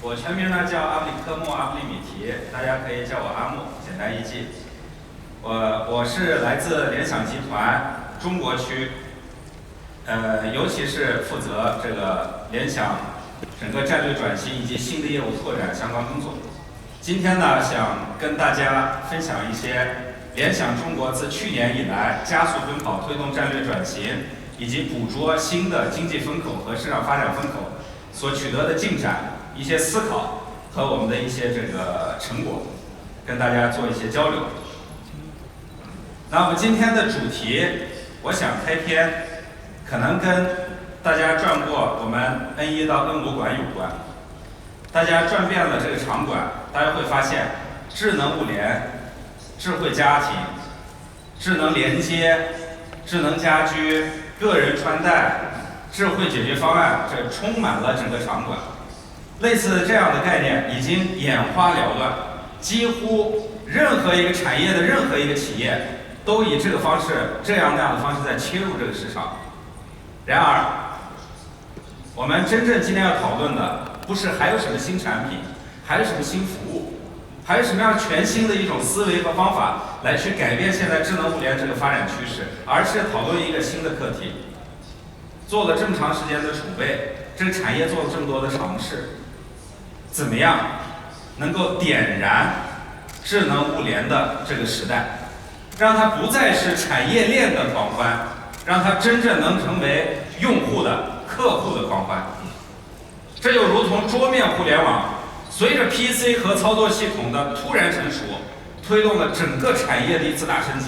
我全名呢叫阿布里科莫阿布里米提，大家可以叫我阿木，简单易记。我是来自联想集团中国区，尤其是负责这个联想整个战略转型以及新的业务拓展相关工作。今天呢，想跟大家分享一些联想中国自去年以来加速奔跑推动战略转型，以及捕捉新的经济风口和市场发展风口所取得的进展。一些思考和我们的一些这个成果，跟大家做一些交流。那我们今天的主题，我想开篇，可能跟大家转过我们 N1 到 N5 馆有关。大家转遍了这个场馆，大家会发现，智能物联、智慧家庭、智能连接、智能家居、个人穿戴、智慧解决方案，这充满了整个场馆。类似这样的概念已经眼花缭乱，几乎任何一个产业的任何一个企业都以这个方式、这样那样的方式在切入这个市场。然而，我们真正今天要讨论的，不是还有什么新产品，还有什么新服务，还有什么样全新的一种思维和方法来去改变现在智能物联这个发展趋势，而是讨论一个新的课题。做了这么长时间的储备，这个产业做了这么多的尝试。怎么样能够点燃智能物联的这个时代，让它不再是产业链的狂欢，让它真正能成为用户的、客户的狂欢。这就如同桌面互联网随着 PC 和操作系统的突然成熟，推动了整个产业的一次大升级。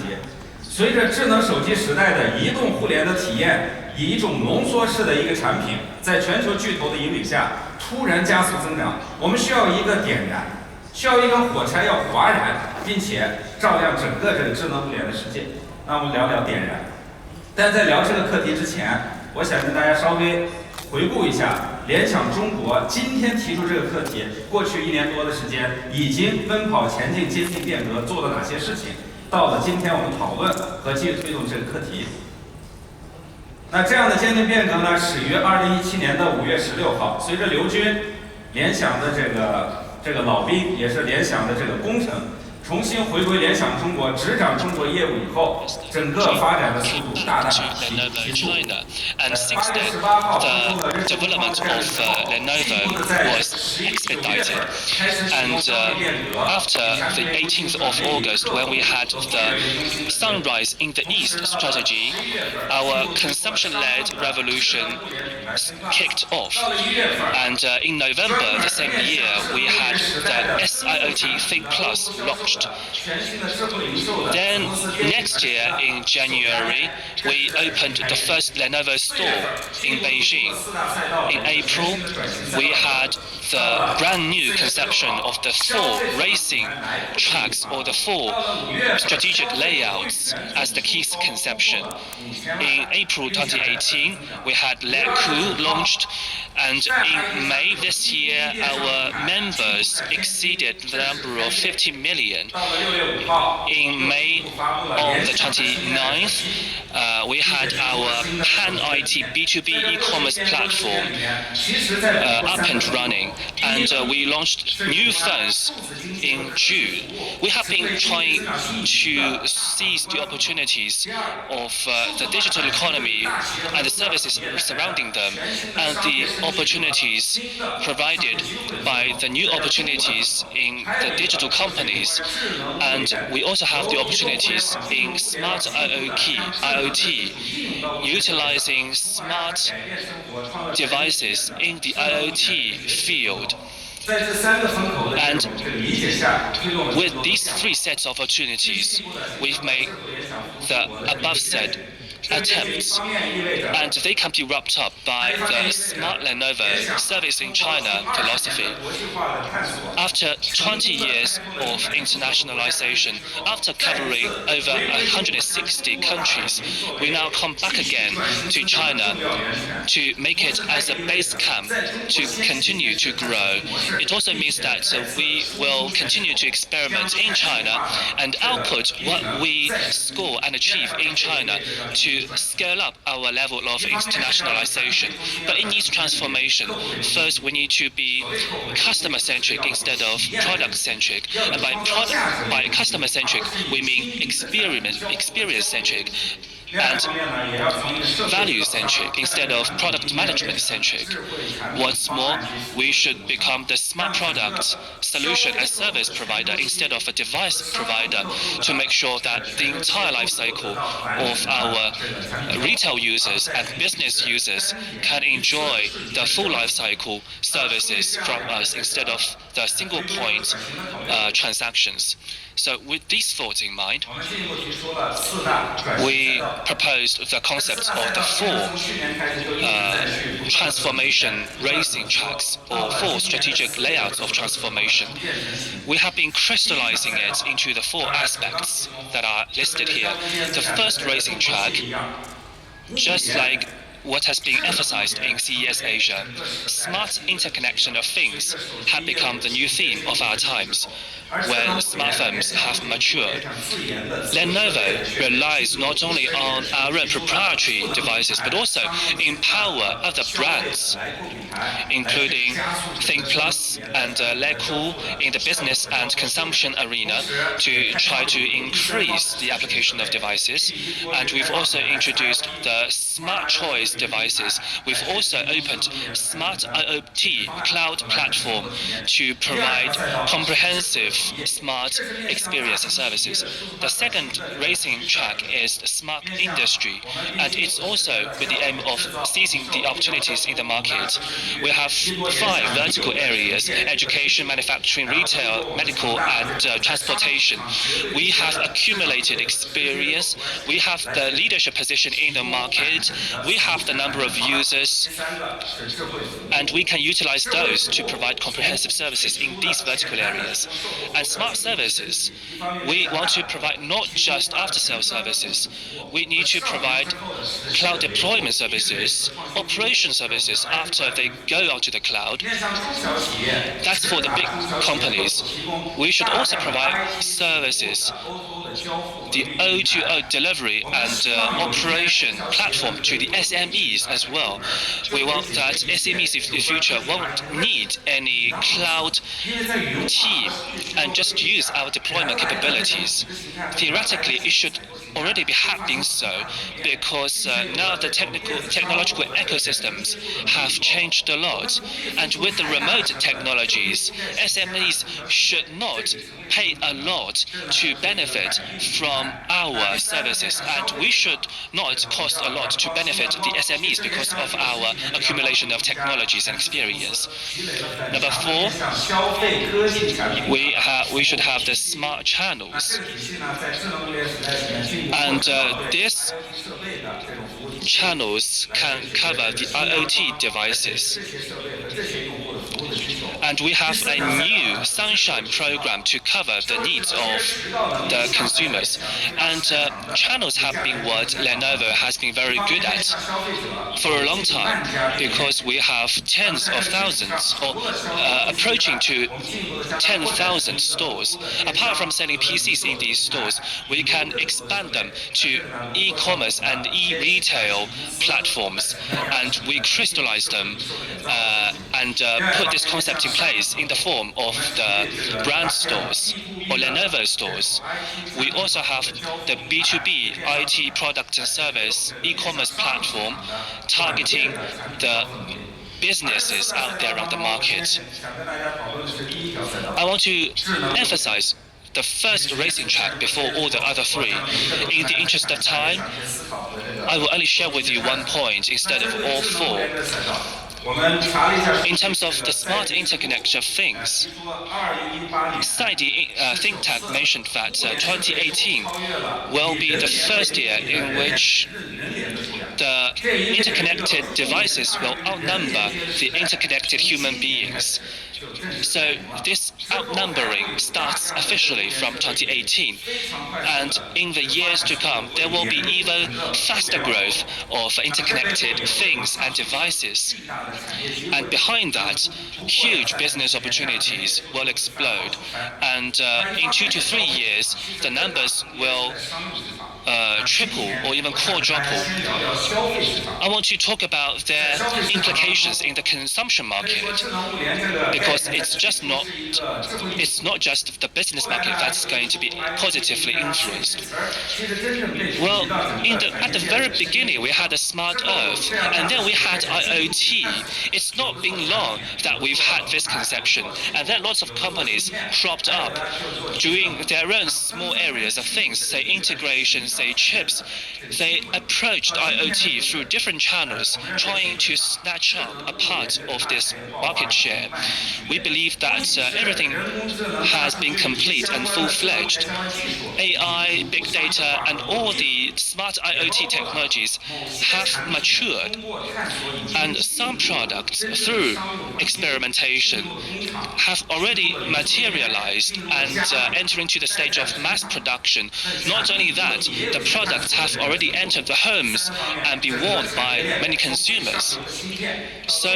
随着智能手机时代的移动互联的体验，以一种浓缩式的一个产品，在全球巨头的引领下突然加速增长。我们需要一个点燃，需要一根火柴要划燃，并且照亮整个这个智能物联的世界。那我们聊聊点燃。但在聊这个课题之前，我想跟大家稍微回顾一下联想中国今天提出这个课题，过去1年多的时间已经奔跑前进、接近变革做了哪些事情，到了今天我们讨论和继续推动这个课题。那这样的坚定变革呢，始于2017年的5月16号，随着刘军，联想的这个老兵，也是联想的这个工程，重新回归联想中国，执掌中国业务以后，整个发展的速度大大提速。8月18号公布了日中方战略之后，进一步的在11、9月份开始启动商业变革。After the 18th of August, when we had the Sunrise in the East strategy, our consumption-led revolution kicked off. And in November the same year, we had the SIoT Thinkplus launched. Then next year in January, we opened the first Lenovo store in Beijing. In April, we had the brand new conception of the 4 racing tracks or the 4 strategic layouts as the key conception. In April 2018, we had Lecoo launched, and in May this year, our members exceeded the number of 50 million. In May on the 29th, we had our Pan-IT B2B e-commerce platform up and running, and we launched new phones in June. We have been trying to seize the opportunities of the digital economy and the services surrounding them, and the opportunities provided by the new opportunities in the digital companies. And we also have the opportunities in smart IoT, utilizing smart devices in the IoT field. And with these 3 sets of opportunities, we've made the above said attempts, and they can be wrapped up by the Smart Lenovo Service in China philosophy. After 20 years of internationalization, after covering over 160 countries, we now come back again to China to make it as a base camp to continue to grow. It also means that we will continue to experiment in China and output what we score and achieve in China to to scale up our level of internationalization, but it needs transformation. First, we need to be customer-centric instead of product-centric. And by customer-centric, we mean experience-centric and value-centric instead of product management-centric. What's more, we should become the smart product solution and service provider instead of a device provider to make sure that the entire life cycle of our retail users and business users can enjoy the full life cycle services from us instead of the single point transactions. So with these thoughts in mind, we proposed the concept of the four transformation racing tracks, or four strategic layouts of transformation. We have been crystallizing it into the four aspects that are listed here. The first racing track, just like what has been emphasized in CES Asia, smart interconnection of things have become the new theme of our times. When smartphones have matured, Lenovo relies not only on our own proprietary devices, but also empower other brands, including Thinkplus and Lecoo in the business and consumption arena to try to increase the application of devices. And we've also introduced the smart choice devices. We've also opened smart IoT cloud platform to provide comprehensive smart experience services. The second racing track is smart industry, and it's also with the aim of seizing the opportunities in the market. We have 5 vertical areas: education, manufacturing, retail, medical, and transportation. We have accumulated experience. We have the leadership position in the market. We have the number of users, and we can utilize those to provide comprehensive services in these vertical areas. And smart services, we want to provide not just after-sales services. We need to provide cloud deployment services, operation services after they go onto the cloud. That's for the big companies. We should also provide services, the O2O delivery and operation platform to the SMEs as well. We want that SMEs in the future won't need any cloud team and just use our deployment capabilities. Theoretically, it should already be happening so, because now the technological ecosystems have changed a lot. And with the remote technologies, SMEs should not pay a lot to benefit from our services, and we should not cost a lot to benefit the SMEs because of our accumulation of technologies and experience. Number 4, we should have the smart channels, and these channels can cover the IoT devices. And we have a new Sunshine program to cover the needs of the consumers. And channels have been what Lenovo has been very good at for a long time, because we have tens of thousands, or approaching to 10,000 stores. Apart from selling PCs in these stores, we can expand them to e-commerce and e-retail platforms, and we crystallize them and put this concept in place in the form of the brand stores or Lenovo stores. We also have the B2B IT product and service e-commerce platform targeting the businesses out there on the market. I want to emphasize the first racing track before all the other 3. In the interest of time, I will only share with you one point instead of all 4. In terms of the smart interconnection of things, Segui think tank mentioned that 2018 will be the first year in which the interconnected devices will outnumber the interconnected human beings. So this outnumbering starts officially from 2018. And in the years to come, there will be even faster growth of interconnected things and devices. And behind that, huge business opportunities will explode. And in 2 to 3 years, the numbers will triple or even quadruple. I want to talk about their implications in the consumption market, because it's not just the business market that's going to be positively influenced. Well, at the very beginning, we had a smart Earth, and then we had IoT. It's not been long that we've had this conception, and then lots of companies cropped up doing their own small areas of things, say integration, say chips. They approached IoT through different channels, trying to snatch up a part of this market share. We believe that everything has been complete and full-fledged. AI, big data, and all the smart IoT technologies have matured, and some products, through experimentation, have already materialized and enter into the stage of mass production. Not only that, the products have already entered the homes and been worn by many consumers. So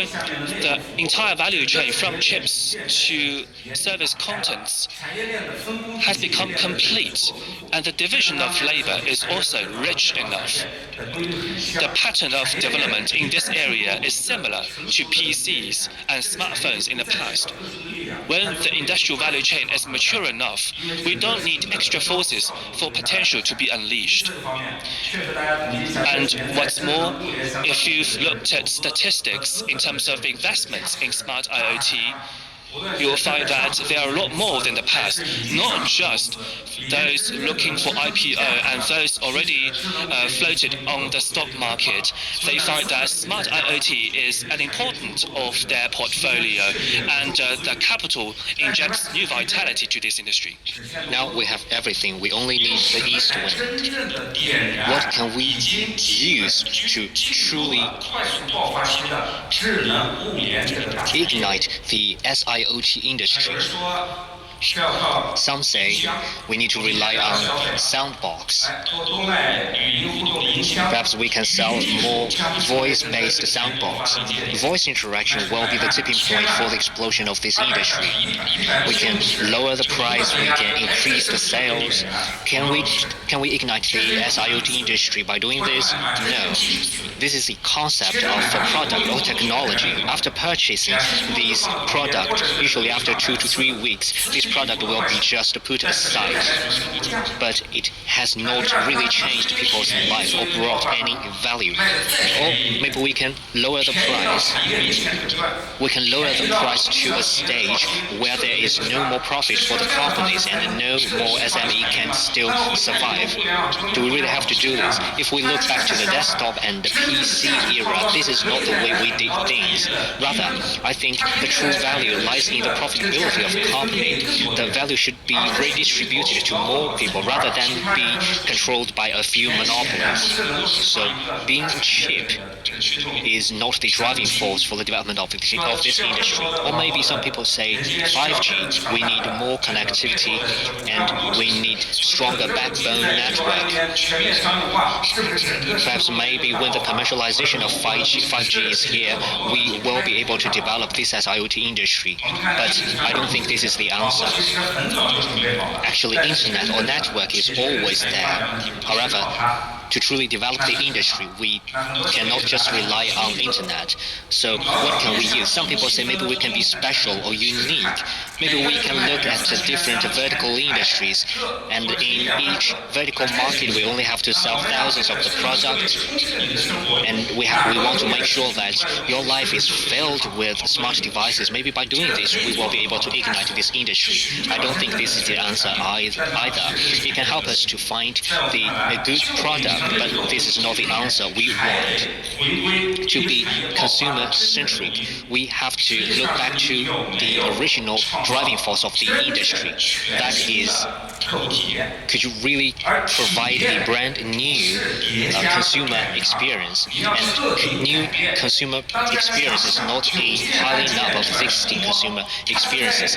the entire value chain, from chips to service contents, has become complete, and the division of labor is also rich enough. The pattern of development in this area is similar to PCs and smartphones in the past. When the industrial value chain is mature enough, we don't need extra forces for potential to be unleashed. And what's more, if you've looked at statistics in terms of investments in smart IoT, you will find that there are a lot more than the past, not just those looking for IPO and those already floated on the stock market. They find that smart IoT is an important of their portfolio, and the capital injects new vitality to this industry. Now we have everything. We only need the east wind. What can we use to truly ignite the SIoT industry? Some say we need to rely on soundbox. Perhaps we can sell more voice-based soundbox. Voice interaction will be the tipping point for the explosion of this industry. We can lower the price, we can increase the sales. Can we ignite the SIoT industry by doing this? No. This is the concept of a product or technology. After purchasing this product, usually after 2 to 3 weeks, this product will be just put aside. But it has not really changed people's lives or brought any value. Or maybe we can lower the price. We can lower the price to a stage where there is no more profit for the companies and no more SME can still survive. Do we really have to do this? If we look back to the desktop and the PC era, this is not the way we did things. Rather, I think the true value lies in the profitability of a company. The value should be redistributed to more people rather than be controlled by a few monopolies. So being cheap is not the driving force for the development of this industry. Or maybe some people say 5G, we need more connectivity and we need stronger backbone network. Perhaps maybe when the commercialization of 5G is here, we will be able to develop this as IoT industry. But I don't think this is the answer. Actually, internet or network is always there. However, to truly develop the industry, we cannot just rely on internet. So what can we use? Some people say maybe we can be special or unique. Maybe we can look at the different vertical industries, and in each vertical market we only have to sell thousands of the product, and we want to make sure that your life is filled with smart devices. Maybe by doing this we will be able to ignite this industry. I don't think this is the answer either. It can help us to find a good product, but this is not the answer we want. To be consumer-centric, we have to look back to the original driving force of the industry. That is, could you really provide a brand new consumer experience? And new consumer experience is not a piling up of existing consumer experiences.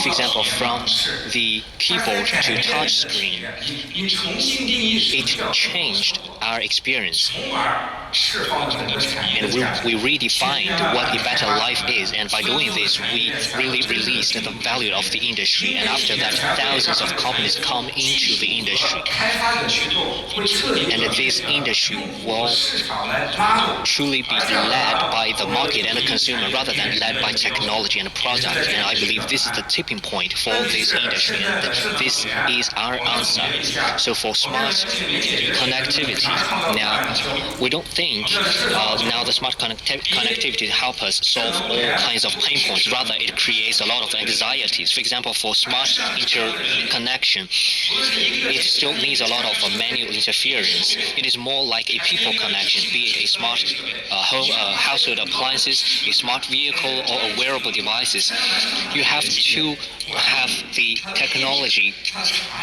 For example, from the keyboard to touch screen, it changed our experience. And we redefined what a better life is, and by doing this, we really released the value of the industry, and after that, thousands of companies come into the industry. And this industry will truly be led by the market and the consumer rather than led by technology and product. And I believe this is the tipping point for this industry, and this is our answer. So for smart connectivity, now we don't think now the smart connectivity help us solve all kinds of pain points. Rather, it creates a lot of anxieties. For example, for smart interconnection, it still needs a lot of manual interference. It is more like a people connection, be it a smart household appliances, a smart vehicle, or a wearable devices. You have to have the technology.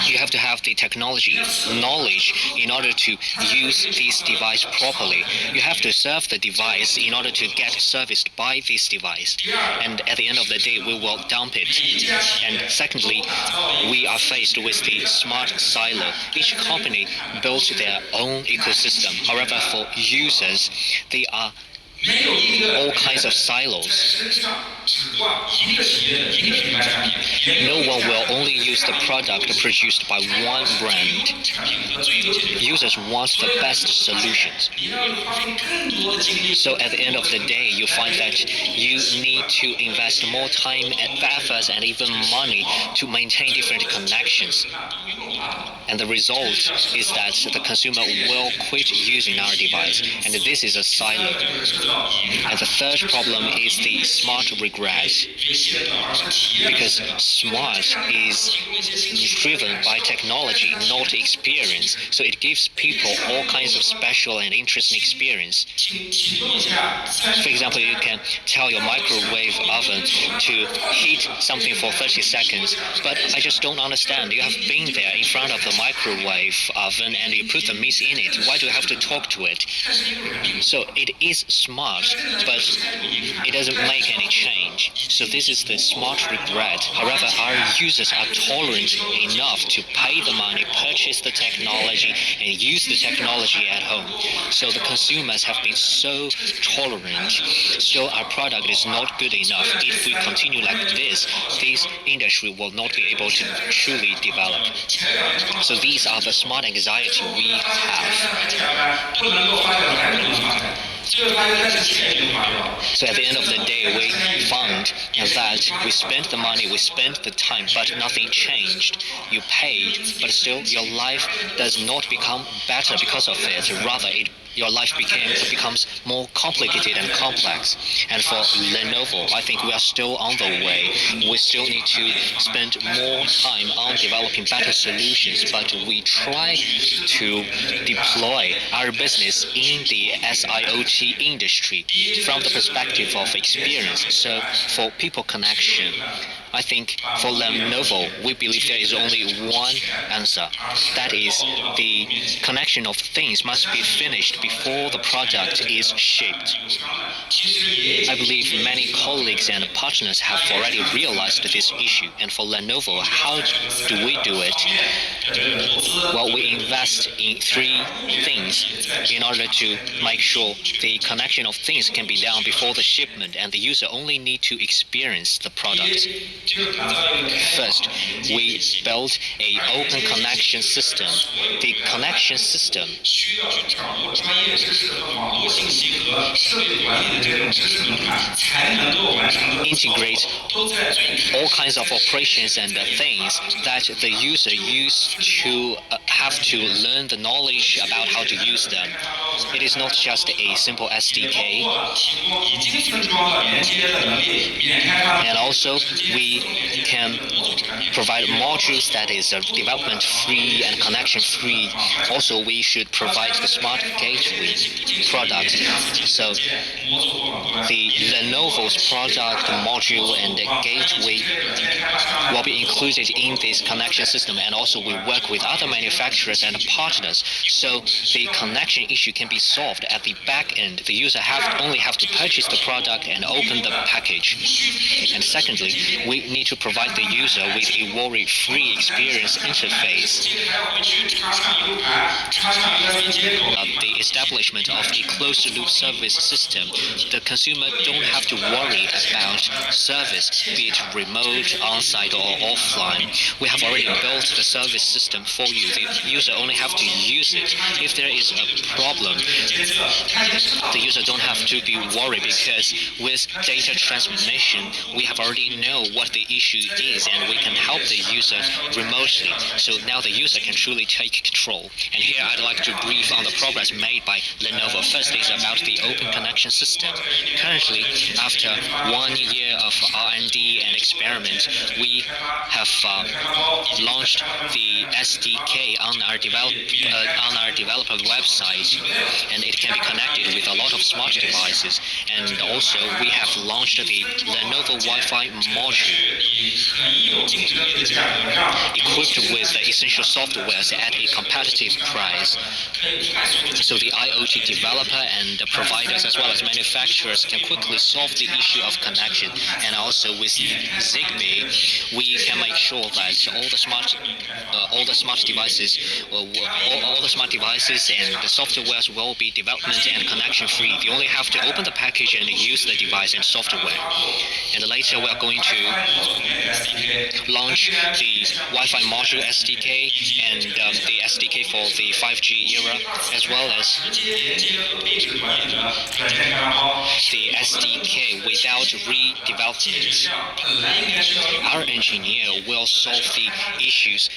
You have to have the technology knowledge in order to use this device properly. You have to serve the device in order to get serviced by this device. And at the end of the day, we will dump it. And secondly, we are faced with the smart silo. Each company builds their own ecosystem. However, for users, they are all kinds of silos. No one will only use the product produced by one brand. Users want the best solutions. So at the end of the day, you find that you need to invest more time and efforts and even money to maintain different connections. And the result is that the consumer will quit using our device, and this is a silo. And the third problem is the smart regret, because smart is driven by technology, not experience. So it gives people all kinds of special and interesting experience. For example, you can tell your microwave oven to heat something for 30 seconds, but I just don't understand. You have been there in front of the microwave oven and you put the meat in it. Why do you have to talk to it? So it is smart, but it doesn't make any change. So this is the smart regret. However, our users are tolerant enough to pay the money, purchase the technology, and use the technology at home. So the consumers have been so tolerant. Still, our product is not good enough. If we continue like this industry will not be able to truly develop. So these are the smart anxiety we have. So at the end of the day, we found that we spent the money, we spent the time, but nothing changed. You paid, but still your life does not become better because of it. Rather, your life becomes more complicated and complex. And for Lenovo, I think we are still on the way. We still need to spend more time on developing better solutions, but we try to deploy our business in the SIoT industry from the perspective of experience. So for people connection, I think for Lenovo, we believe there is only one answer. That is, the connection of things must be finished before the product is shipped. I believe many colleagues and partners have already realized this issue. And for Lenovo, how do we do it? Well, we invest in three things in order to make sure the connection of things can be done before the shipment, and the user only need to experience the product. First, we built an open connection system. The connection system integrates all kinds of operations and things that the user used to have to learn the knowledge about how to use them. It is not just a simple SDK. And also, we can provide modules that is development free and connection free. Also, we should provide the smart gateway product. So the Lenovo's product module and the gateway will be included in this connection system, and also we work with other manufacturers and partners, so the connection issue can be solved at the back end. The user only have to purchase the product and open the package. And secondly, we need to provide the user with a worry-free experience interface. The establishment of a closed-loop service system, the consumer don't have to worry about service, be it remote, on-site, or offline. We have already built the service system for you. The user only have to use it. If there is a problem, the user don't have to be worried, because with data transmission, we have already know what the issue is, and we can help the user remotely. So now the user can truly take control. And here I'd like to brief on the progress made by Lenovo. First is about the open connection system. Currently, after 1 year of R&D and experiment, we have launched the SDK on our developer website, and it can be connected with a lot of smart devices. And also, we have launched the Lenovo Wi-Fi module, equipped with essential softwares at a competitive price. So the IoT developer and the providers, as well as manufacturers, can quickly solve the issue of connection. And also with Segui, we can make sure that all the smart devices and the softwares will be development and connection free. You only have to open the package and use the device and software. And later we are going to launch the Wi-Fi module SDK and the SDK for the 5G era, as well as the SDK without redevelopment. Our engineer will solve the issues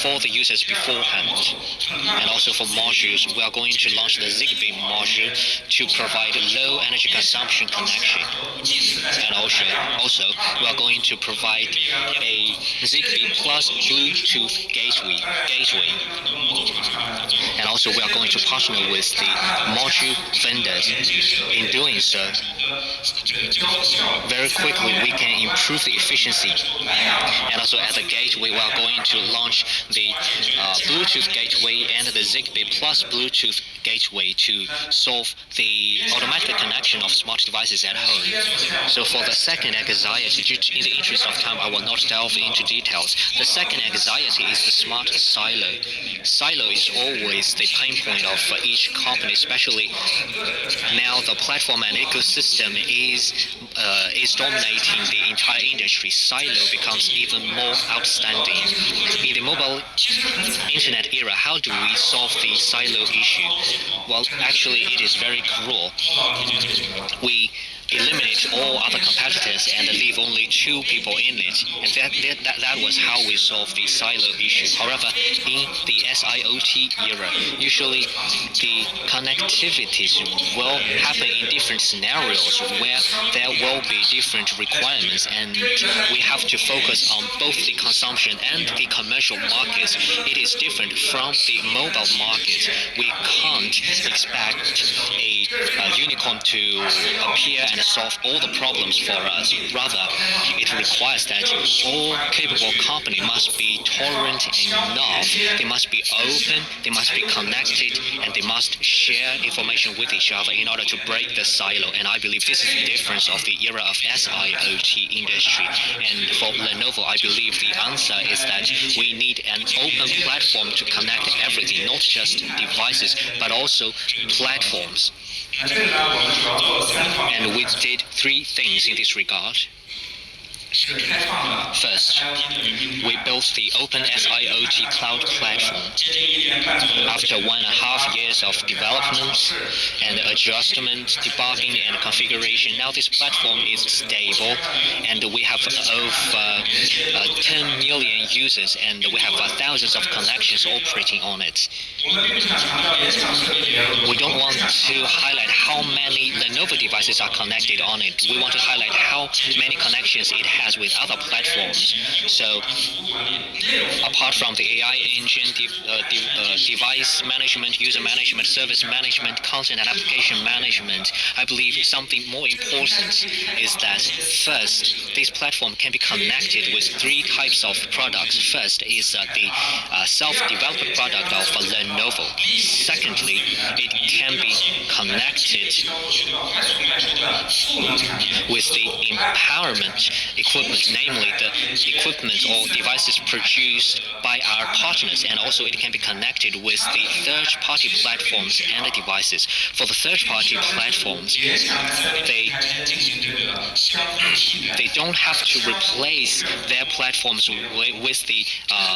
for the users beforehand. And also for modules, we are going to launch the Segui module to provide low energy consumption connection. And also we are going to provide a Segui plus Bluetooth gateway. And also we are going to partner with the module vendors. In doing so, very quickly we can improve the efficiency. And also at the gateway, we are going to launch the Bluetooth gateway and the Segui plus Bluetooth gateway to solve the automatic connection of smart devices at home. So for the second anxiety, in the interest of time, I will not delve into details. The second anxiety is the smart silo. Silo is always the pain point of each company, especially now the platform and ecosystem is dominating the entire industry. Silo becomes even more outstanding. In the mobile internet era, how do we solve the silo issue? Well, actually, it is very cruel. We eliminate all other competitors and leave only 2 people in it. And that was how we solved the silo issue. However, in the SIoT era, usually the connectivities will happen in different scenarios where there will be different requirements, and we have to focus on both the consumption and the commercial markets. It is different from the mobile market. We can't expect a unicorn to appear and solve all the problems for us. Rather, it requires that all capable companies must be tolerant enough, they must be open, they must be connected, and they must share information with each other in order to break the silo. And I believe this is the difference of the era of SIoT industry. And for Lenovo, I believe the answer is that we need an open platform to connect everything, not just devices, but also platforms. And we did 3 things in this regard. First, we built the Open SIoT Cloud Platform. After 1.5 years of development and adjustment, debugging, and configuration, now this platform is stable, and we have over 10 million users, and we have thousands of connections operating on it. We don't want to highlight how many Lenovo devices are connected on it. We want to highlight how many connections it has with other platforms. So apart from the AI engine, device management, user management, service management, content and application management, I believe something more important is that first, this platform can be connected with three types of products. First is the self-developed product of Lenovo. Secondly, it can be connected with the empowerment equipment, namely the equipment or devices produced by our partners, and also it can be connected with the third-party platforms and the devices. For the third-party platforms, they don't have to replace their platforms with the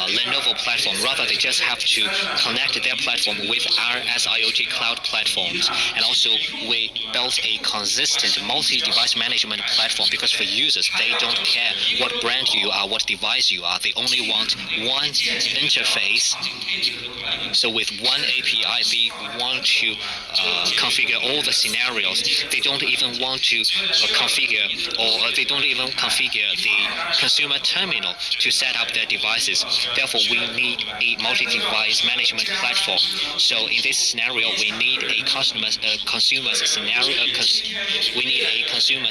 Lenovo platform. Rather, they just have to connect their platform with our SIoT cloud platforms. And also, we built a consistent multi-device management platform, because for users, they don't care what brand you are, what device you are. They only want one interface. So with one API, they want to configure all the scenarios. They don't even want to configure the consumer terminal to set up their devices. Therefore, we need a multi-device management platform. So in this scenario, we need a consumer's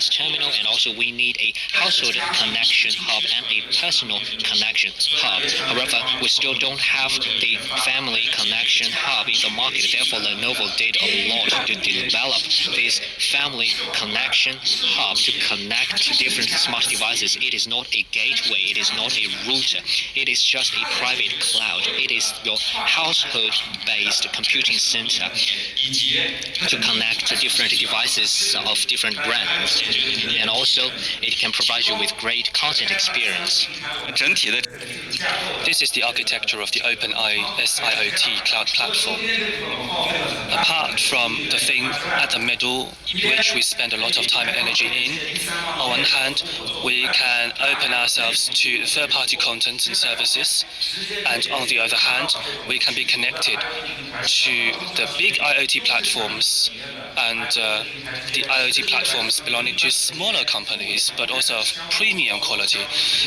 terminal, and also we need a household connection hub and a personal connection hub. However, we still don't have the family connection hub in the market. Therefore, Lenovo did a lot to develop this family connection hub to connect different smart devices. It is not a gateway. It is not a router. It is just a private cloud. It is your household-based computing center to connect to different devices of different brands. And also, it can provide you with great content experience. This is the architecture of the OpenAI SIoT cloud platform. Apart from the thing at the middle, which we spend a lot of time and energy in, on one hand, we can open ourselves to third-party content and services, and on the other hand, we can be connected to the big IoT platforms and the IoT platforms belonging to smaller companies, but also of premium quality.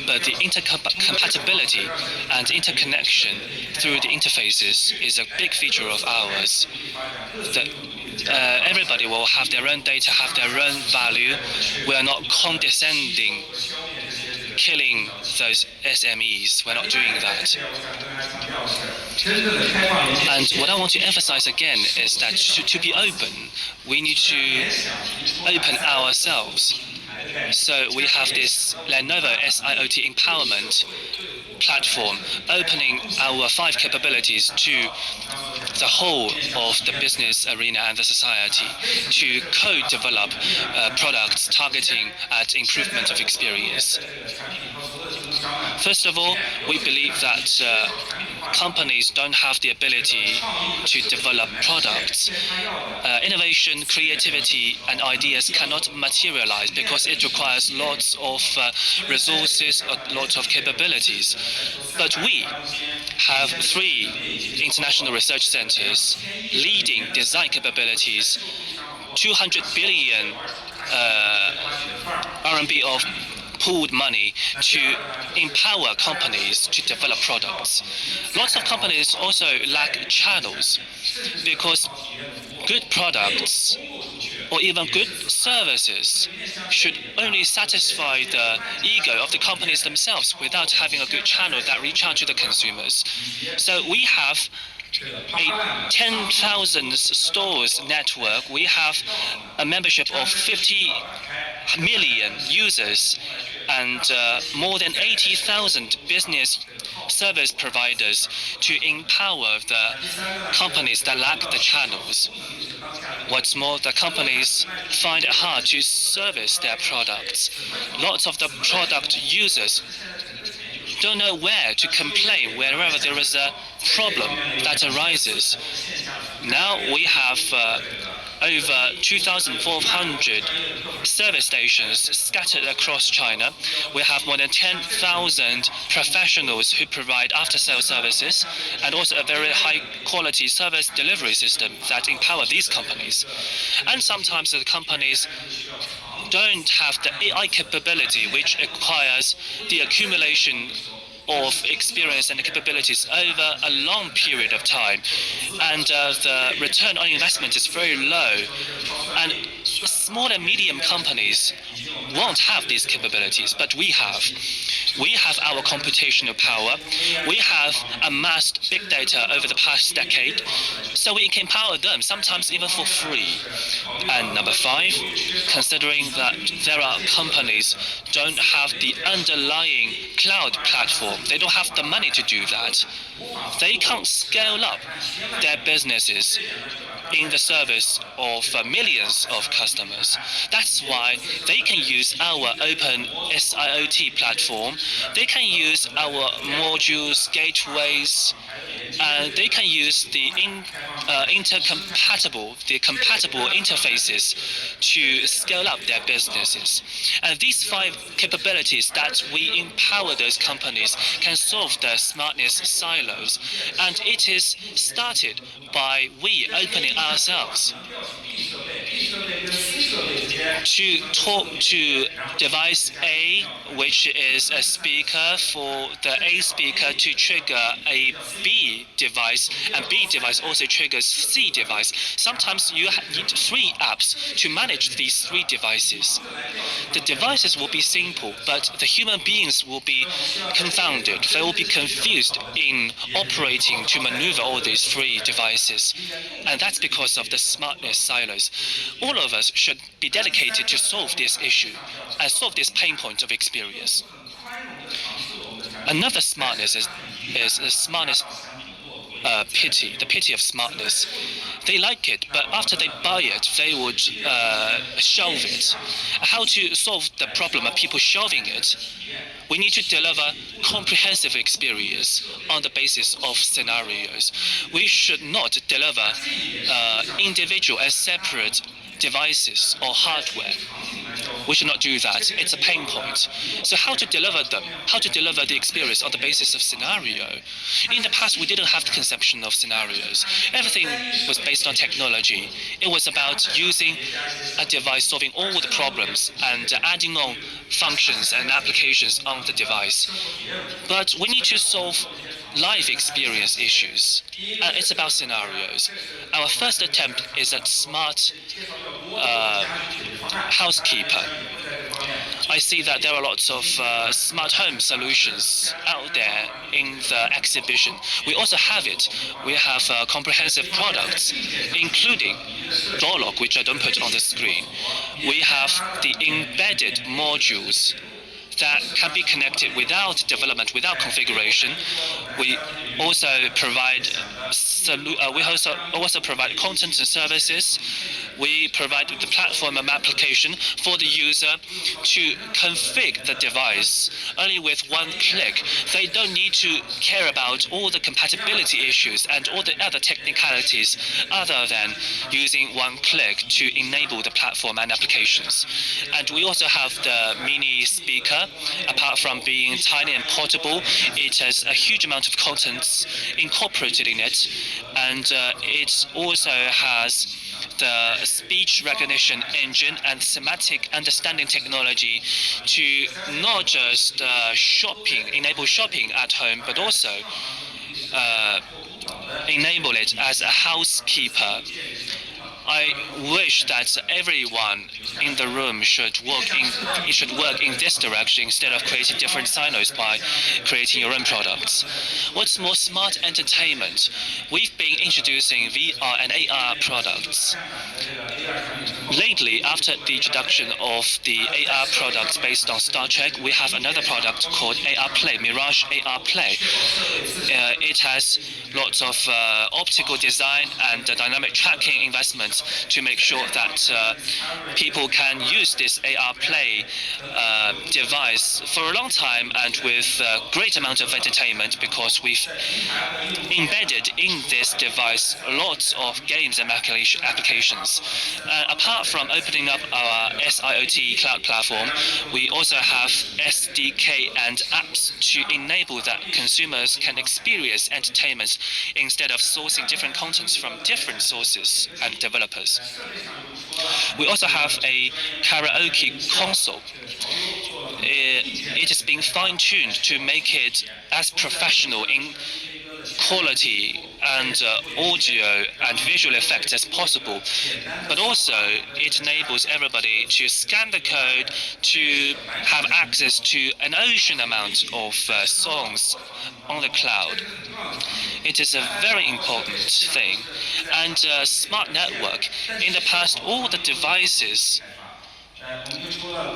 But the intercompatibility and interconnection through the interfaces is a big feature of ours. Everybody will have their own data, have their own value. We are not condescending, killing those SMEs. We're not doing that. And what I want to emphasize again is that to be open, we need to open ourselves. So we have this Lenovo SIoT empowerment platform, opening our 5 capabilities to the whole of the business arena and the society to co-develop products targeting at improvement of experience. First of all, we believe that companies don't have the ability to develop products. Innovation, creativity, and ideas cannot materialize because it requires lots of resources, lots of capabilities. But we have 3 international research centers, leading design capabilities, 200 billion RMB of pooled money to empower companies to develop products. Lots of companies also lack channels because good products or even good services should only satisfy the ego of the companies themselves without having a good channel that reach out to the consumers. So we have a 10,000 stores network. We have a membership of 50 million users and more than 80,000 business service providers to empower the companies that lack the channels. What's more, the companies find it hard to service their products. Lots of the product users don't know where to complain wherever there is a problem that arises. Now we have over 2,400 service stations scattered across China. We have more than 10,000 professionals who provide after-sales services and also a very high-quality service delivery system that empower these companies. And sometimes the companies don't have the AI capability, which requires the accumulation of experience and capabilities over a long period of time, and the return on investment is very low. And small and medium companies won't have these capabilities, but we have. We have our computational power. We have amassed big data over the past decade, so we can empower them, sometimes even for free. And number 5, considering that there are companies don't have the underlying cloud platform, they don't have the money to do that. They can't scale up their businesses in the service of millions of customers. That's why they can use our open SIoT platform. They can use our modules, gateways, and they can use the compatible interfaces to scale up their businesses. And these 5 capabilities that we empower those companies can solve the smartness silos. And it is started by we opening ourselves to talk to device A, which is a speaker, for the A speaker to trigger a B device, and B device also triggers C device. Sometimes you need 3 apps to manage these 3 devices. The devices will be simple, but the human beings will be confounded. They will be confused in operating to maneuver all these 3 devices. And that's because of the smartness silos. All of us should be dedicated to solve this issue and solve this pain point of experience. Another smartness is the smartness the pity of smartness. They like it, but after they buy it, they would shelve it. How to solve the problem of people shelving it? We need to deliver comprehensive experience on the basis of scenarios. We should not deliver individual and separate devices or hardware. We should not do that. It's a pain point. So how to deliver them? How to deliver the experience on the basis of scenario? In the past, we didn't have the conception of scenarios. Everything was based on technology. It was about using a device, solving all the problems, and adding on functions and applications on the device. But we need to solve life experience issues. It's about scenarios. Our first attempt is at smart housekeeper. I see that there are lots of smart home solutions out there in the exhibition. We also have it. We have comprehensive products, including door lock, which I don't put on the screen. We have the embedded modules that can be connected without development, without configuration. We also provide content and services. We provide the platform and application for the user to configure the device only with one click. They don't need to care about all the compatibility issues and all the other technicalities other than using one click to enable the platform and applications. And we also have the mini speaker. Apart from being tiny and portable, it has a huge amount of contents incorporated in it, and it also has the speech recognition engine and semantic understanding technology to not just enable shopping at home, but also enable it as a housekeeper. I wish that everyone in the room should work in this direction instead of creating different silos by creating your own products. What's more, smart entertainment? We've been introducing VR and AR products. Lately, after the introduction of the AR products based on Star Trek, we have another product called AR Play, Mirage AR Play. It has lots of optical design and dynamic tracking investments to make sure that people can use this AR Play device for a long time and with a great amount of entertainment, because we've embedded in this device lots of games and applications. Apart from opening up our SIoT cloud platform, we also have SDK and apps to enable that consumers can experience entertainment instead of sourcing different contents from different sources and developers. We also have a karaoke console. It is being fine-tuned to make it as professional in quality and audio and visual effects as possible. But also, it enables everybody to scan the code to have access to an ocean amount of songs on the cloud. It is a very important thing. And smart network, in the past, all the devices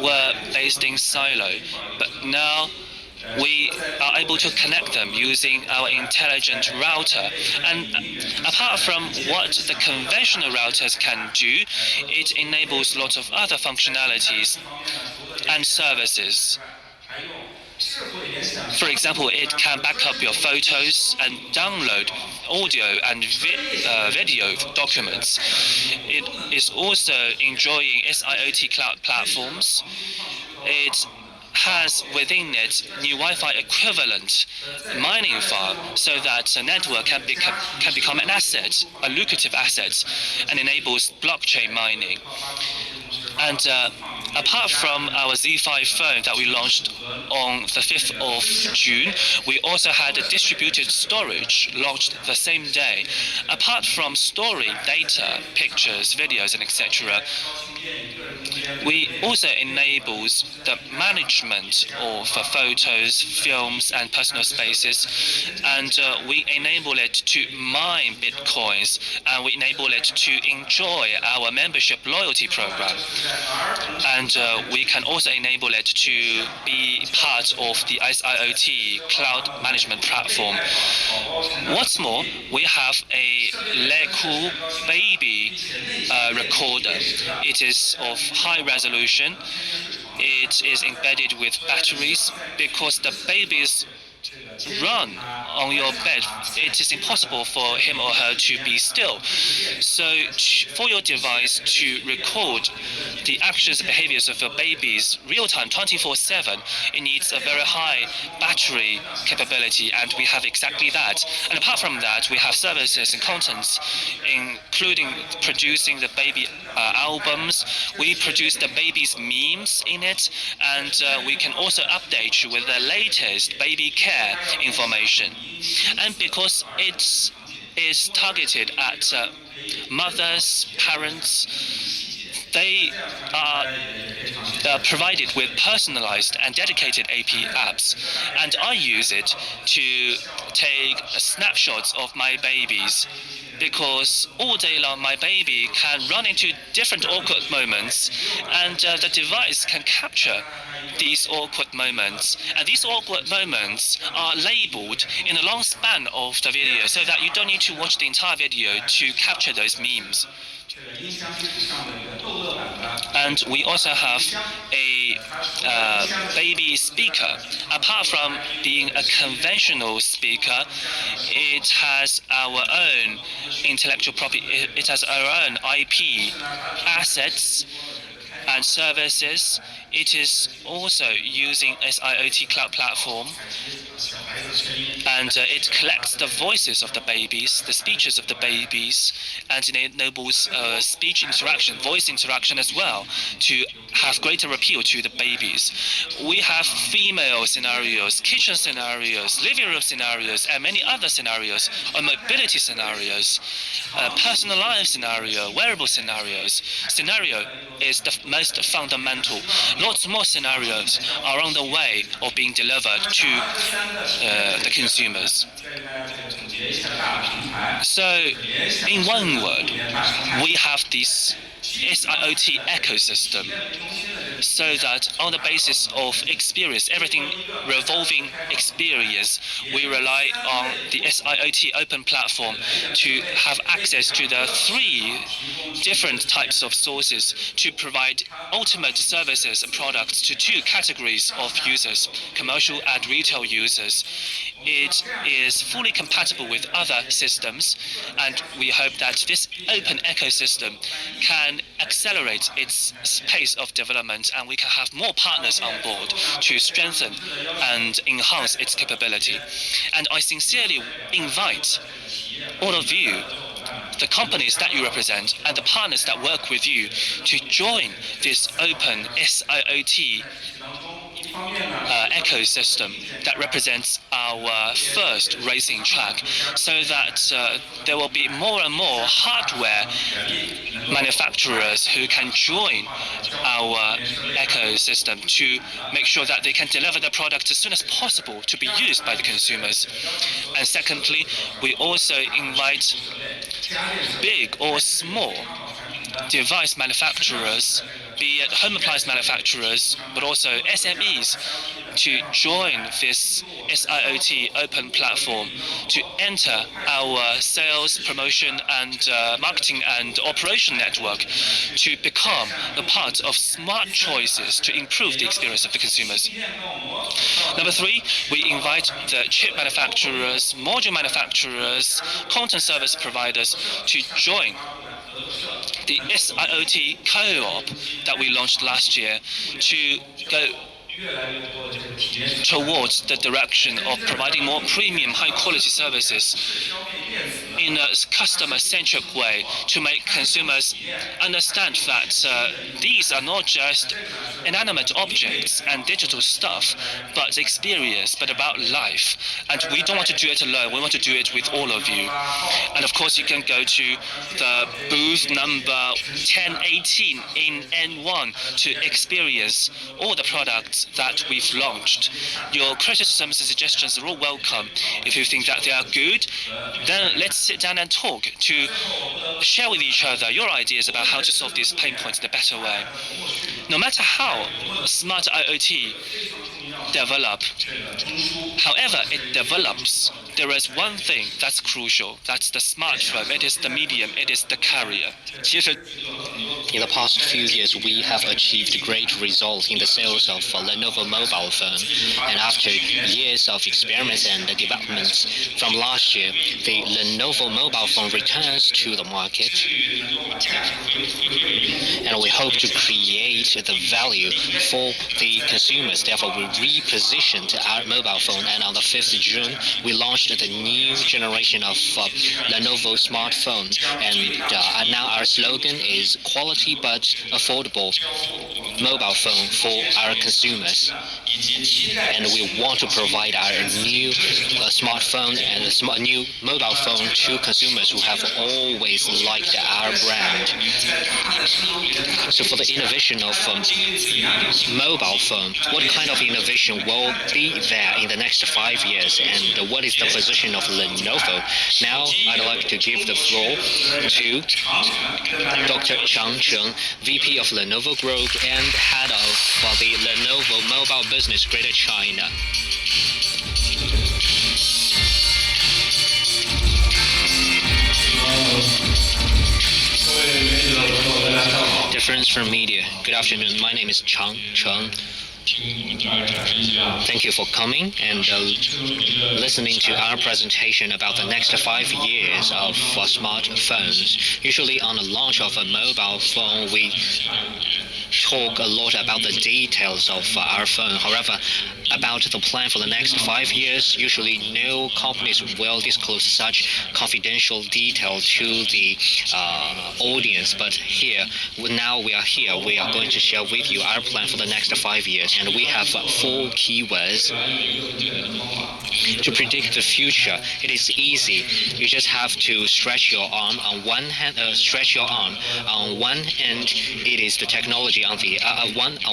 were based in silo, but now we are able to connect them using our intelligent router. And apart from what the conventional routers can do, it enables lots of other functionalities and services. For example, it can back up your photos and download audio and video documents. It is also enjoying SIoT cloud platforms. It has within it new Wi-Fi equivalent mining farm, so that a network can become an asset, a lucrative asset, and enables blockchain mining. And apart from our Z5 phone that we launched on the 5th of June, we also had a distributed storage launched the same day. Apart from storing data, pictures, videos, and etc., we also enables the management of photos, films, and personal spaces, and we enable it to mine bitcoins, and we enable it to enjoy our membership loyalty program, and we can also enable it to be part of the SIoT cloud management platform. What's more, we have a Lecoo baby recorder. It is of high resolution. It is embedded with batteries because the babies run on your bed. It is impossible for him or her to be still. So for your device to record the actions and behaviors of your babies real-time 24/7, it needs a very high battery capability, and we have exactly that. And apart from that, we have services and contents, including producing the baby albums. We produce the baby's memes in it, and we can also update you with the latest baby care information. And because it is targeted at mothers, parents, they are provided with personalized and dedicated AP apps, and I use it to take snapshots of my babies, because all day long my baby can run into different awkward moments, and the device can capture these awkward moments. And these awkward moments are labeled in a long span of the video, so that you don't need to watch the entire video to capture those memes. And we also have a baby speaker. Apart from being a conventional speaker, it has our own intellectual property. It has our own IP assets and services. It is also using SIoT cloud platform, and it collects the voices of the babies, the speeches of the babies, and it enables speech interaction, voice interaction as well, to have greater appeal to the babies. We have female scenarios, kitchen scenarios, living room scenarios, and many other scenarios, or mobility scenarios, personalized scenario, wearable scenarios. Scenario is the most fundamental. Lots more scenarios are on the way of being delivered to the consumers. So, in one word, we have this SIoT ecosystem, so that on the basis of experience, everything revolving experience, we rely on the SIoT open platform to have access to the 3 different types of sources to provide ultimate services and products to 2 categories of users, commercial and retail users. It is fully compatible with other systems, and we hope that this open ecosystem can accelerate its pace of development, and we can have more partners on board to strengthen and enhance its capability. And I sincerely invite all of you the companies that you represent and the partners that work with you to join this open SIoT ecosystem that represents our first racing track, so that there will be more and more hardware manufacturers who can join our ecosystem to make sure that they can deliver the product as soon as possible to be used by the consumers. And secondly, we also invite big or small device manufacturers, be it home appliance manufacturers, but also SMEs, to join this SIoT open platform, to enter our sales, promotion, and marketing and operation network, to become a part of smart choices to improve the experience of the consumers. Number three, we invite the chip manufacturers, module manufacturers, content service providers to join the SIoT co-op that we launched last year, to go towards the direction of providing more premium, high-quality services in a customer-centric way, to make consumers understand that these are not just inanimate objects and digital stuff, but experience, but about life. And we don't want to do it alone. We want to do it with all of you. And of course, you can go to the booth number 1018 in N1 to experience all the products that we've launched. Your criticisms and suggestions are all welcome. If you think that they are good, then let's sit down and talk, to share with each other your ideas about how to solve these pain points in a better way. No matter how smart IoT develop, however it develops, there is one thing that's crucial. That's the smartphone. It is the medium. It is the carrier. In the past few years, we have achieved great results in the sales of Lenovo mobile phone. And after years of experiments and developments from last year, the Lenovo mobile phone returns to the market. And we hope to create the value for the consumers. Therefore, we repositioned our mobile phone. And on the 5th of June, we launched the new generation of Lenovo smartphone. And now our slogan is quality but affordable mobile phone for our consumers. And we want to provide our new smartphone and a new mobile phone to consumers who have always liked our brand. So for the innovation of mobile phone, what kind of innovation will be there in the next 5 years, and what is the position of Lenovo? Now I'd like to give the floor to Dr. Chang Cheng, VP of Lenovo Group and head of the Lenovo Mobile Business Greater China. Difference from media. Good afternoon. My name is Chang Cheng. Thank you for coming and listening to our presentation about the next 5 years of smartphones. Usually on the launch of a mobile phone, we talk a lot about the details of our phone. However, about the plan for the next 5 years, usually no companies will disclose such confidential detail to the audience. But here, now we are here, we are going to share with you our plan for the next 5 years. And we have 4 keywords. To predict the future, it is easy. You just have to stretch your arm. On one hand, On one end, it is the technology. On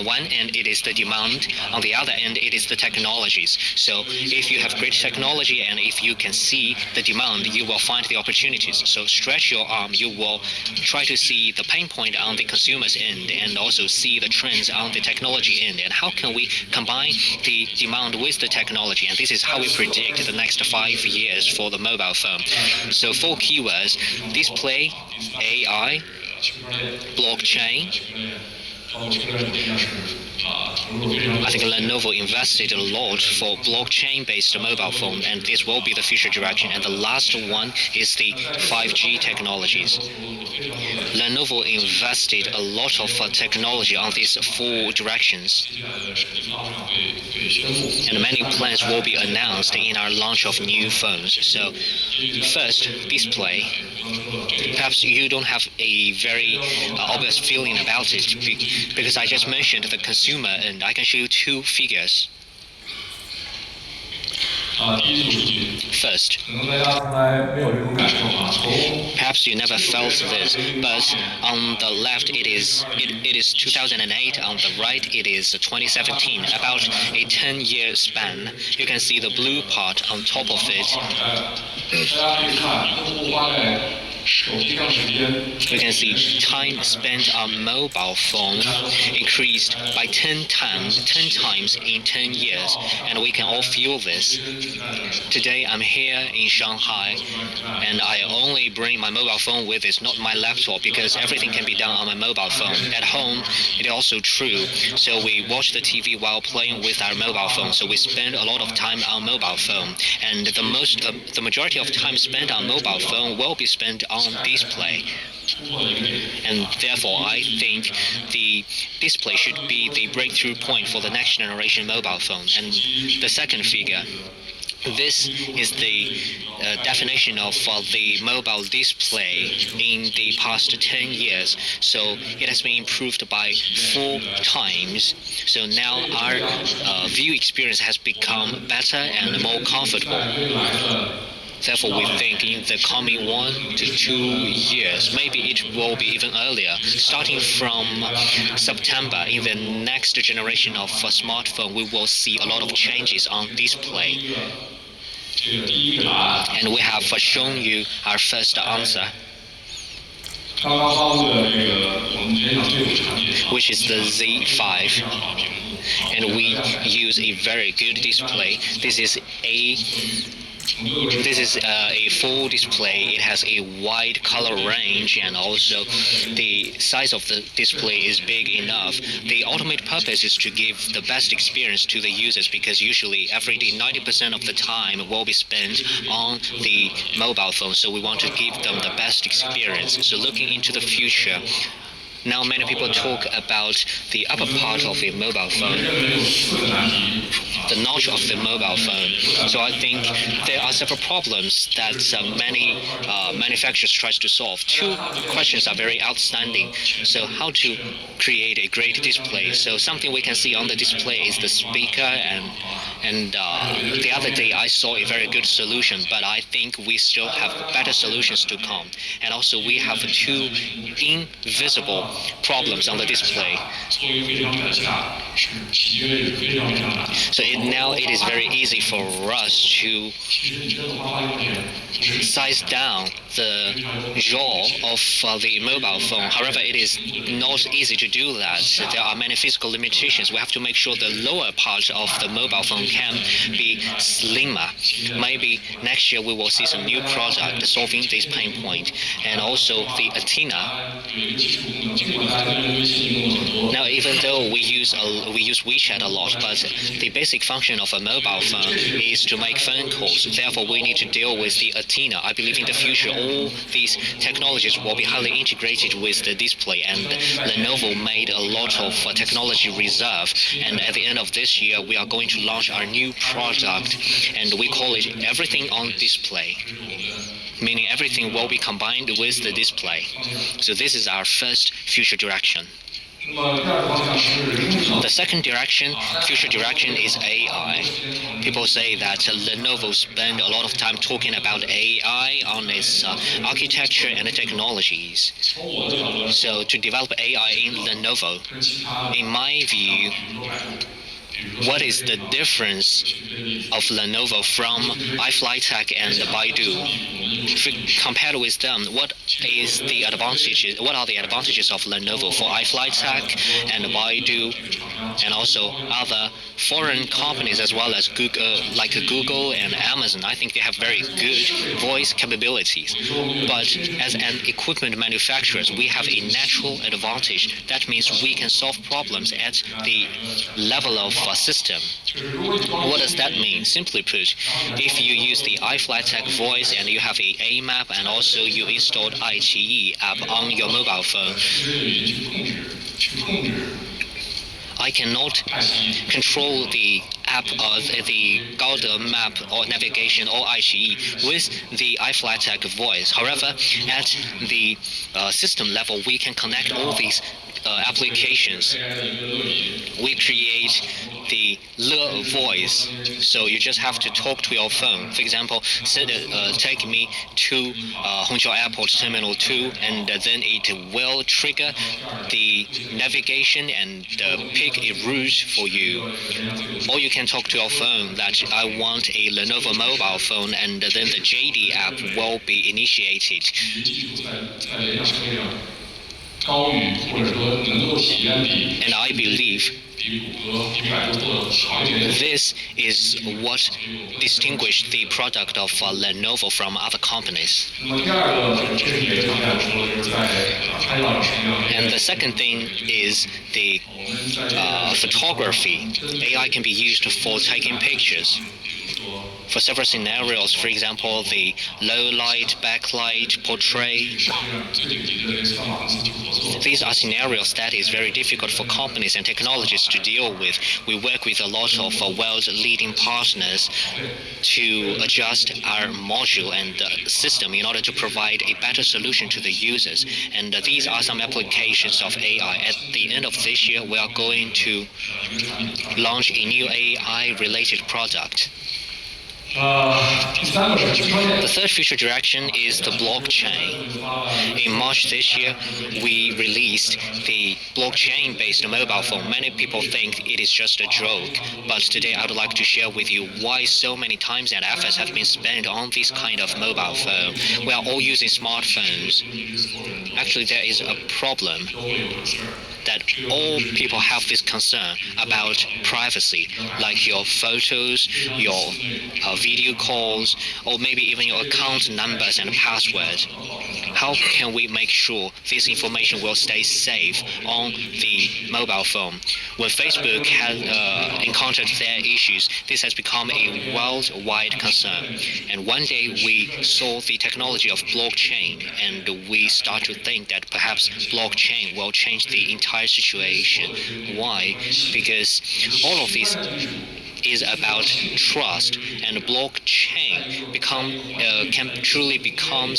one end, it is the demand. On the other end, it is the technologies. So if you have great technology and if you can see the demand, you will find the opportunities. So stretch your arm. You will try to see the pain point on the consumer's end and also see the trends on the technology end. And how can we combine the demand with the technology? And this is how we predict the next 5 years for the mobile phone. So 4 keywords: display, AI, blockchain, I think Lenovo invested a lot for blockchain-based mobile phone, and this will be the future direction. And the last one is the 5G technologies. Lenovo invested a lot of technology on these 4 directions, and many plans will be announced in our launch of new phones. So, first, display. Perhaps you don't have a very obvious feeling about it, because I just mentioned the consumer, and I can show you 2 figures. First, perhaps you never felt this, but on the left it is 2008, on the right it is 2017, about a 10-year span. You can see the blue part on top of it. We can see time spent on mobile phone increased by 10 times in 10 years, and we can all feel this. Today I'm here in Shanghai, and I only bring my mobile phone with it, not my laptop, because everything can be done on my mobile phone. At home, it is also true. So we watch the TV while playing with our mobile phone. So we spend a lot of time on mobile phone, and the majority of time spent on mobile phone will be spent on display. And therefore, I think the display should be the breakthrough point for the next generation mobile phone. And the second figure, this is the definition of the mobile display in the past 10 years. So it has been improved by 4 times. So now our view experience has become better and more comfortable. Therefore, we think in the coming 1 to 2 years, maybe it will be even earlier, starting from September, in the next generation of smartphone, we will see a lot of changes on display. And we have shown you our first answer, which is the Z5. And we use a very good display. This is a full display. It has a wide color range, and also the size of the display is big enough. The ultimate purpose is to give the best experience to the users, because usually every day 90% of the time will be spent on the mobile phone. So we want to give them the best experience. So looking into the future, now many people talk about the upper part of a mobile phone, the notch of the mobile phone. So I think there are several problems that many manufacturers try to solve. 2 questions are very outstanding. So how to create a great display. So something we can see on the display is the speaker, and the other day I saw a very good solution, but I think we still have better solutions to come. And also we have 2 invisible problems on the display. So now it is very easy for us to size down the jaw of the mobile phone. However, it is not easy to do that. There are many physical limitations. We have to make sure the lower part of the mobile phone can be slimmer. Maybe next year we will see some new product solving this pain point. And also the antenna. Now, even though we use WeChat a lot, but the basic function of a mobile phone is to make phone calls. Therefore, we need to deal with the antenna. I believe in the future, all these technologies will be highly integrated with the display, and Lenovo made a lot of technology reserve. And at the end of this year, we are going to launch our new product, and we call it everything on display, meaning everything will be combined with the display. So this is our first future direction. The second direction, future direction, is AI. People say that Lenovo spend a lot of time talking about AI on its architecture and technologies. So to develop AI in Lenovo, in my view, what is the difference of Lenovo from iFlyTech and Baidu? Compared with them, what are the advantages of Lenovo for iFlyTech and Baidu, and also other foreign companies as well as Google, like Google and Amazon? I think they have very good voice capabilities. But as an equipment manufacturer, we have a natural advantage. That means we can solve problems at the level of a system. What does that mean? Simply put, if you use the iFlyTech voice and you have a AMAP and also you installed iQIYI app on your mobile phone, I cannot control the app or the Gauda map or navigation or iQIYI with the iFlyTech voice. However, at the system level, we can connect all these applications. We create the Le voice, so you just have to talk to your phone. For example, take me to Hongqiao Airport Terminal 2, and then it will trigger the navigation and pick a route for you. Or you can talk to your phone that I want a Lenovo mobile phone, and then the JD app will be initiated. And I believe this is what distinguishes the product of Lenovo from other companies. And the second thing is the photography. AI can be used for taking pictures. For several scenarios, for example, the low light, backlight, portrait. These are scenarios that is very difficult for companies and technologists to deal with. We work with a lot of world-leading partners to adjust our module and system in order to provide a better solution to the users. And these are some applications of AI. At the end of this year, we are going to launch a new AI-related product. The third future direction is the blockchain. In March this year, we released the blockchain-based mobile phone. Many people think it is just a joke, but today I would like to share with you why so many times and efforts have been spent on this kind of mobile phone. We are all using smartphones. Actually, there is a problem that all people have this concern about privacy, like your photos, your video calls, or maybe even your account numbers and passwords. How can we make sure this information will stay safe on the mobile phone? When Facebook has encountered their issues, this has become a worldwide concern. And one day we saw the technology of blockchain, and we start to think that perhaps blockchain will change the entire situation. Why? Because all of this is about trust, and blockchain can truly become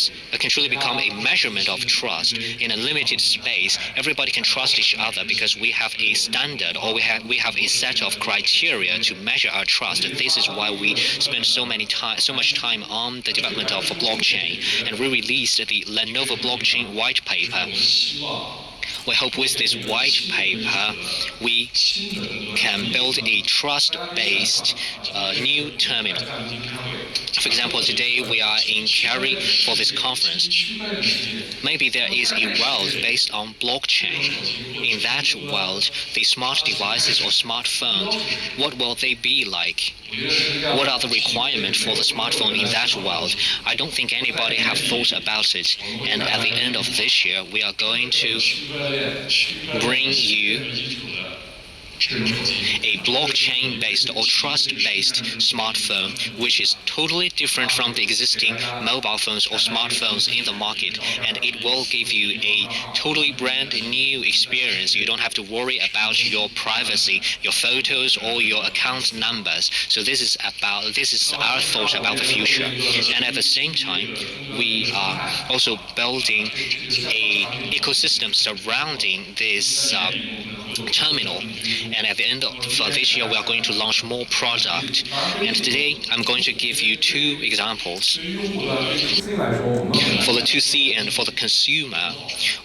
a measurement of trust. In a limited space, everybody can trust each other because we have a standard, or we have a set of criteria to measure our trust. This is why we spend so much time on the development of a blockchain, and we released the Lenovo blockchain white paper. We hope with this white paper, we can build a trust-based new terminal. For example, today we are in Cary for this conference. Maybe there is a world based on blockchain. In that world, the smart devices or smartphone, what will they be like? What are the requirements for the smartphone in that world? I don't think anybody have thought about it. And at the end of this year, we are going to bring you a blockchain-based or trust-based smartphone, which is totally different from the existing mobile phones or smartphones in the market, and it will give you a totally brand new experience. You don't have to worry about your privacy, your photos, or your account numbers. So this is our thought about the future. And at the same time, we are also building a ecosystem surrounding this terminal. And at the end of this year, we are going to launch more product. And today, I'm going to give you two examples. For the 2C and for the consumer,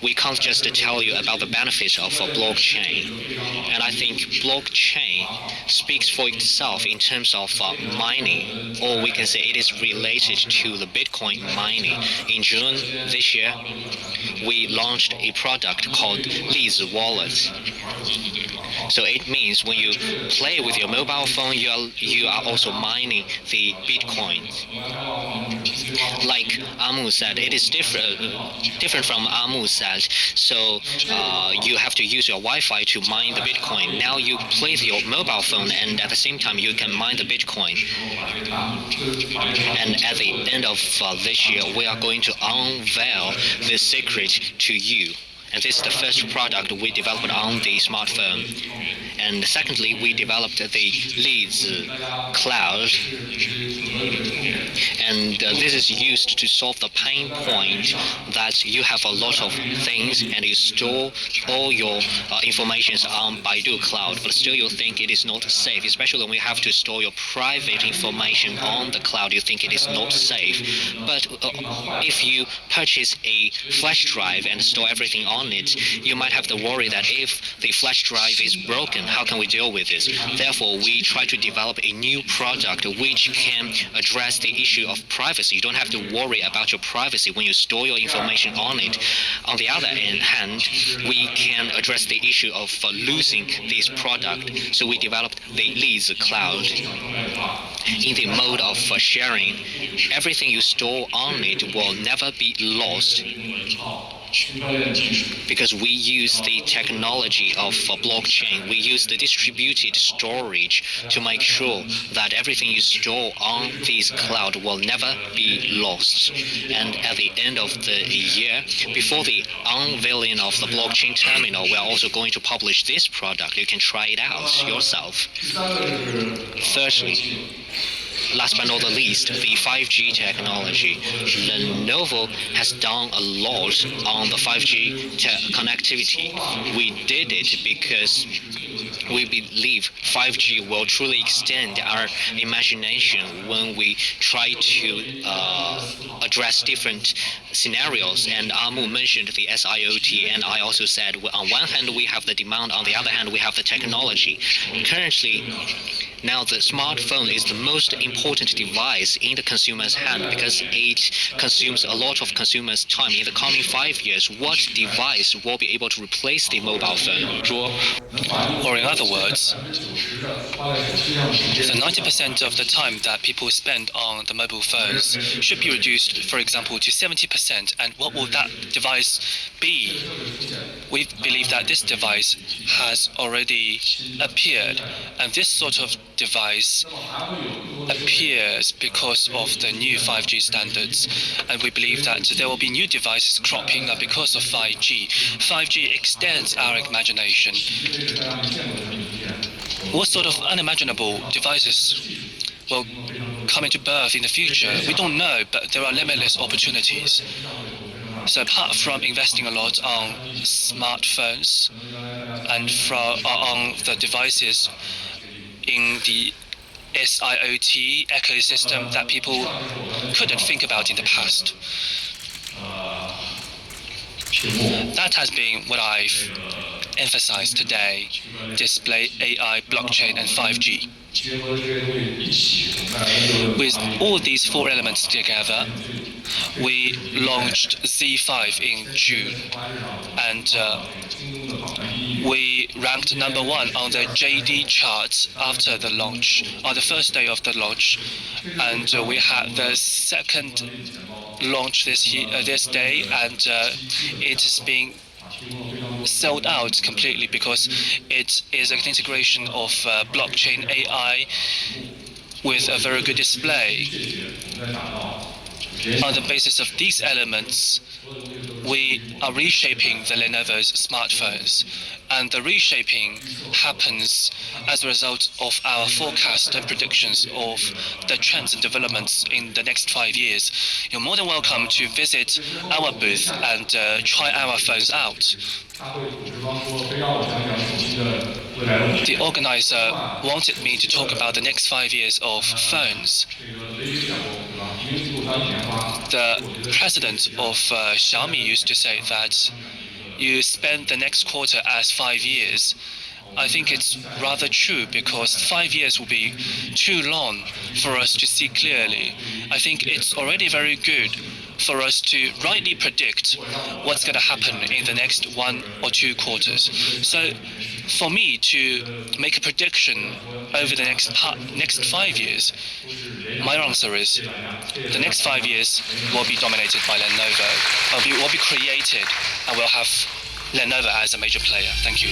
we can't just tell you about the benefits of a blockchain. And I think blockchain speaks for itself in terms of mining, or we can say it is related to the Bitcoin mining. In June this year, we launched a product called Lizi Wallet. So it means when you play with your mobile phone, you are also mining the Bitcoin. Like Amu said, it is different from Amu said. So you have to use your Wi-Fi to mine the Bitcoin. Now you play with your mobile phone, and at the same time you can mine the Bitcoin. And at the end of this year, we are going to unveil the secret to you. And this is the first product we developed on the smartphone. And secondly, we developed the Lizi Cloud. And this is used to solve the pain point that you have a lot of things and you store all your information on Baidu Cloud, but still you think it is not safe, especially when you have to store your private information on the cloud, you think it is not safe. But if you purchase a flash drive and store everything on it, you might have the worry that if the flash drive is broken, how can we deal with this? Therefore, we try to develop a new product which can address the issue of privacy. You don't have to worry about your privacy when you store your information on it. On the other hand, we can address the issue of losing this product. So we developed the Lizi Cloud. In the mode of sharing, everything you store on it will never be lost, because we use the technology of blockchain. We use the distributed storage to make sure that everything you store on this cloud will never be lost. And at the end of the year, before the unveiling of the blockchain terminal, we are also going to publish this product. You can try it out yourself. Thirdly, last but not the least, the 5G technology. Lenovo has done a lot on the 5G connectivity. We did it because we believe 5G will truly extend our imagination when we try to address different scenarios. And Amu mentioned the SIoT, and I also said, on one hand we have the demand, on the other hand we have the technology. Currently, now the smartphone is the most important device in the consumer's hand because it consumes a lot of consumers' time. In the coming 5 years, what device will be able to replace the mobile phone? Or in other words, the 90% of the time that people spend on the mobile phones should be reduced, for example, to 70%. And what will that device be? We believe that this device has already appeared, and this sort of device appears because of the new 5G standards, and we believe that there will be new devices cropping up because of 5G. 5G extends our imagination. What sort of unimaginable devices will come into birth in the future? We don't know, but there are limitless opportunities. So apart from investing a lot on smartphones and on the devices in the SIoT ecosystem that people couldn't think about in the past, that has been what I've emphasized today: display, AI, blockchain, and 5G. With all these four elements together, we launched Z5 in June, and we ranked number 1 on the JD charts after the launch, on the first day of the launch, and we had the second launch this day, and it has been sold out completely because it is an integration of blockchain AI with a very good display. On the basis of these elements, we are reshaping the Lenovo's smartphones, and the reshaping happens as a result of our forecast and predictions of the trends and developments in the next 5 years. You're more than welcome to visit our booth and try our phones out. The organizer wanted me to talk about the next 5 years of phones. The president of Xiaomi used to say that you spend the next quarter as 5 years. I think it's rather true, because 5 years will be too long for us to see clearly. I think it's already very good for us to rightly predict what's going to happen in the next 1 or 2 quarters. So for me to make a prediction over the next 5 years, my answer is the next 5 years will be dominated by Lenovo, will be created, and we'll have Lenovo as a major player. Thank you.